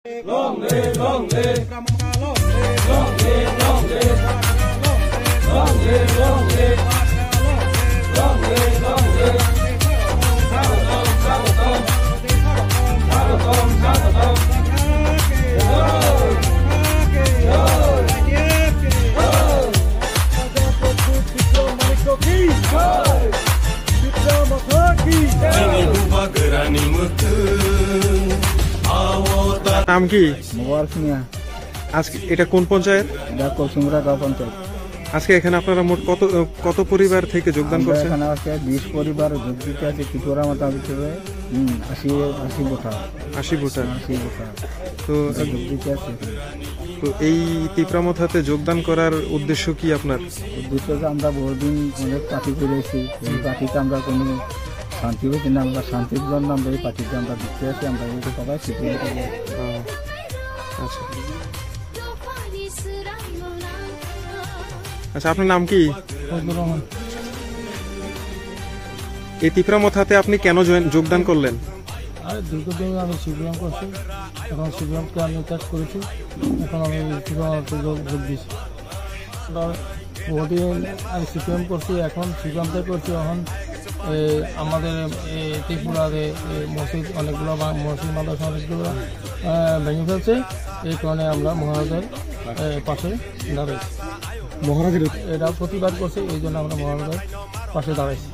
Long live, long live, long live, long live, long live, long live, long live, long live, long live. Sagatom, sagatom, sagatom, sagatom. নাম কি? আজকে এটা কোন পঞ্চায়েত? পঞ্চায়েত। আজকে এখানে আপনারা মোট কত পরিবার থেকে যোগদান করছেন? এখানে আছে 20 পরিবার যোগ দিতে আছে। কিছুরা মোটামুটি 80 ভোটার। 80 ভোটার। তো যোগ দিতে আছে। তো এই তিপ্রামথাতে যোগদান করার উদ্দেশ্য কি আপনার? উদ্দেশ্য যে আমরা বহুদিন অনেক পার্টি করেছি, এই পার্টিতে আমরা কোনো শান্তি হয়েছি না, আমরা শান্তির জন্য আমরা এই পার্টিতে আমরা দিতে আছি। আমরা এই সবাই সিদ্ধান্ত করবো। আচ্ছা আচ্ছা, আপনার নাম কি? এই তিপ্রামথাতে আপনি কেন যোগদান করলেন? দীর্ঘদিন আমি সিপিএম করছি, এখন সিপিএমকে আমি ত্যাগ করেছি, এখন আমি তিপ্রামথাতে যোগ দিচ্ছি। বহুদিন আমি সিপিএম করছি, এখন সিপিএম ত্যাগ করছি। এখন আমাদের ত্রিপুরাতে মসজিদ অনেকগুলো মসজিদ মাদ্রাসা অনেকগুলো ভেঙে ফেলছে। এই কারণে আমরা মহারাজের পাশে দাঁড়াইছি। মহারাজের এটা প্রতিবাদ করছে, এই জন্য আমরা মহারাজের পাশে দাঁড়াইছি।